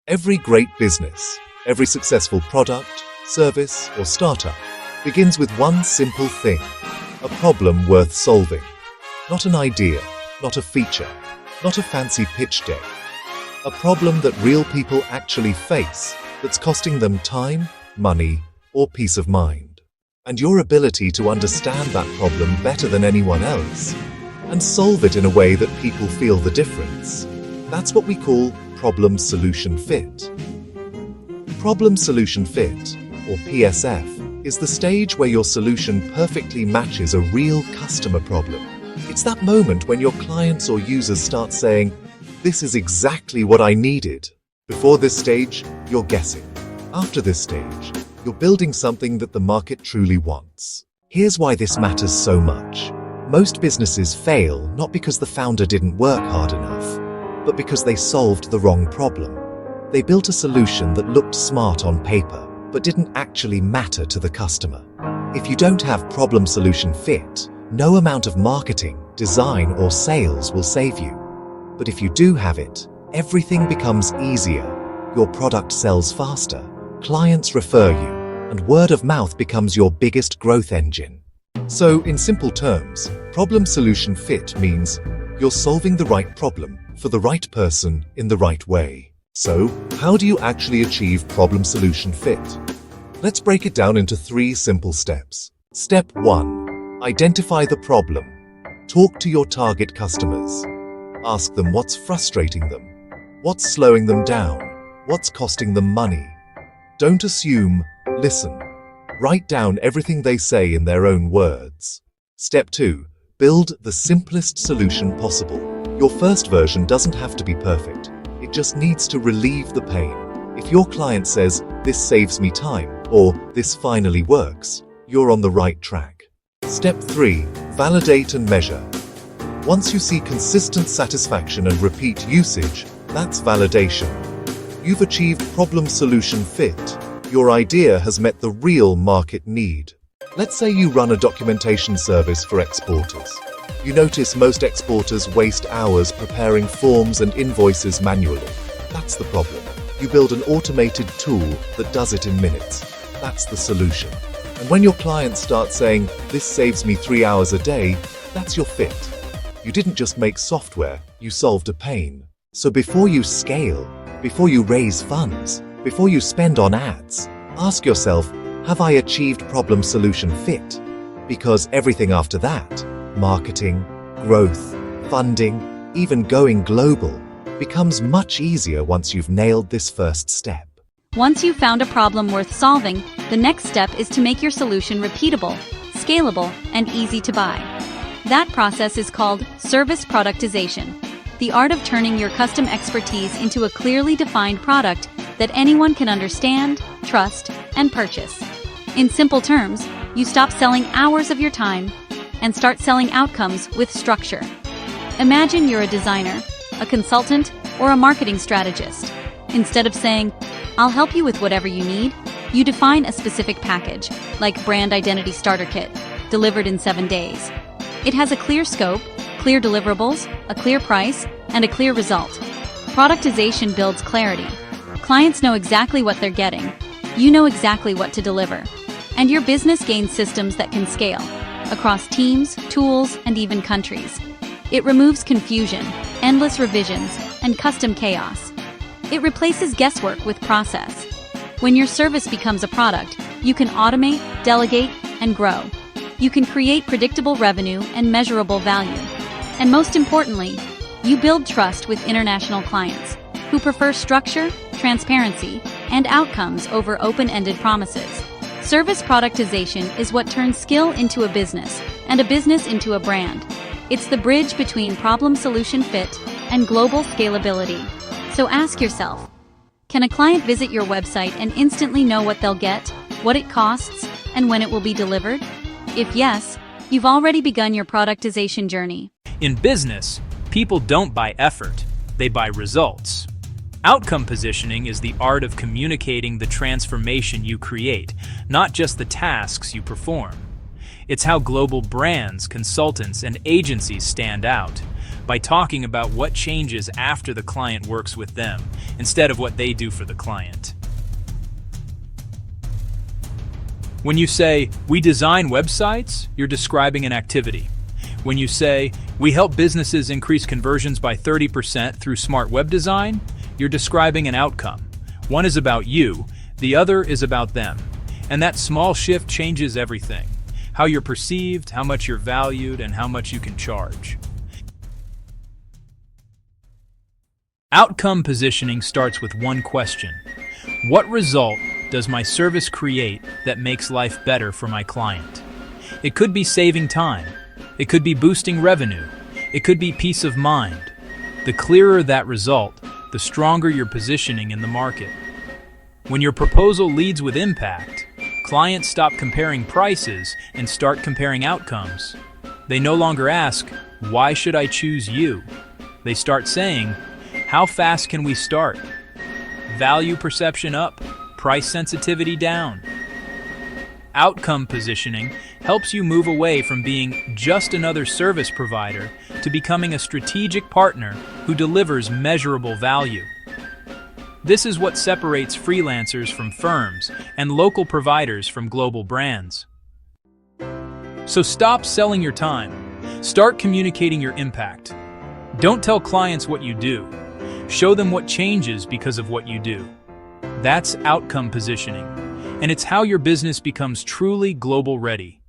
Every great business, every successful product, service, or startup begins with one simple thing: a problem worth solving. Not an idea, not a feature, not a fancy pitch deck. A problem that real people actually face, that's costing them time, money, or peace of mind. And your ability to understand that problem better than anyone else and solve it in a way that people feel the difference, that's what we call problem-solution fit. Problem-solution fit, or PSF, is the stage where your solution perfectly matches a real customer problem. It's that moment when your clients or users start saying, "This is exactly what I needed." Before this stage, you're guessing. After this stage, you're building something that the market truly wants. Here's why this matters so much. Most businesses fail not because the founder didn't work hard enough, but because they solved the wrong problem. They built a solution that looked smart on paper, but didn't actually matter to the customer. If you don't have problem-solution fit, no amount of marketing, design, or sales will save you. But if you do have it, everything becomes easier. Your product sells faster, clients refer you, and word of mouth becomes your biggest growth engine. So, in simple terms, problem-solution fit means you're solving the right problem for the right person in the right way. So, how do you actually achieve problem-solution fit? Let's break it down into 3 simple steps. Step 1. Identify the problem. Talk to your target customers. Ask them what's frustrating them, what's slowing them down, what's costing them money. Don't assume, listen. Write down everything they say in their own words. Step 2. Build the simplest solution possible. Your first version doesn't have to be perfect. It just needs to relieve the pain. If your client says, "This saves me time," or "This finally works," you're on the right track. Step 3. Validate and measure. Once you see consistent satisfaction and repeat usage, that's validation. You've achieved problem-solution fit. Your idea has met the real market need. Let's say you run a documentation service for exporters. You notice most exporters waste hours preparing forms and invoices manually. That's the problem. You build an automated tool that does it in minutes. That's the solution. And when your clients start saying, "This saves me 3 hours a day," that's your fit. You didn't just make software, you solved a pain. So before you scale, before you raise funds, before you spend on ads, ask yourself, have I achieved problem-solution fit? Because everything after that, marketing, growth, funding, even going global, becomes much easier once you've nailed this first step. Once you've found a problem worth solving, the next step is to make your solution repeatable, scalable, and easy to buy. That process is called service productization, the art of turning your custom expertise into a clearly defined product that anyone can understand, trust, and purchase. In simple terms, you stop selling hours of your time and start selling outcomes with structure. Imagine you're a designer, a consultant, or a marketing strategist. Instead of saying, "I'll help you with whatever you need," you define a specific package, like Brand Identity Starter Kit, delivered in 7 days. It has a clear scope, clear deliverables, a clear price, and a clear result. Productization builds clarity. Clients know exactly what they're getting. You know exactly what to deliver. And your business gains systems that can scale across teams, tools, and even countries. It removes confusion, endless revisions, and custom chaos. It replaces guesswork with process. When your service becomes a product, you can automate, delegate, and grow. You can create predictable revenue and measurable value. And most importantly, you build trust with international clients who prefer structure, transparency, and outcomes over open-ended promises. Service productization is what turns skill into a business and a business into a brand. It's the bridge between problem-solution fit and global scalability. So ask yourself, can a client visit your website and instantly know what they'll get, what it costs, and when it will be delivered? If yes, you've already begun your productization journey. In business, people don't buy effort, they buy results. Outcome positioning is the art of communicating the transformation you create, not just the tasks you perform. It's how global brands, consultants, and agencies stand out. by talking about what changes after the client works with them, instead of what they do for the client. When you say, "We design websites," you're describing an activity. When you say, "We help businesses increase conversions by 30% through smart web design," you're describing an outcome. One is about you, the other is about them. And that small shift changes everything. How you're perceived, how much you're valued, and how much you can charge. Outcome positioning starts with one question. What result does my service create that makes life better for my client? It could be saving time. It could be boosting revenue. It could be peace of mind. The clearer that result, the stronger your positioning in the market. When your proposal leads with impact, clients stop comparing prices and start comparing outcomes. They no longer ask, "Why should I choose you?" They start saying, "How fast can we start?" Value perception up, price sensitivity down. Outcome positioning helps you move away from being just another service provider to becoming a strategic partner who delivers measurable value. This is what separates freelancers from firms and local providers from global brands. So stop selling your time. Start communicating your impact. Don't tell clients what you do. Show them what changes because of what you do. That's outcome positioning, and it's how your business becomes truly global ready.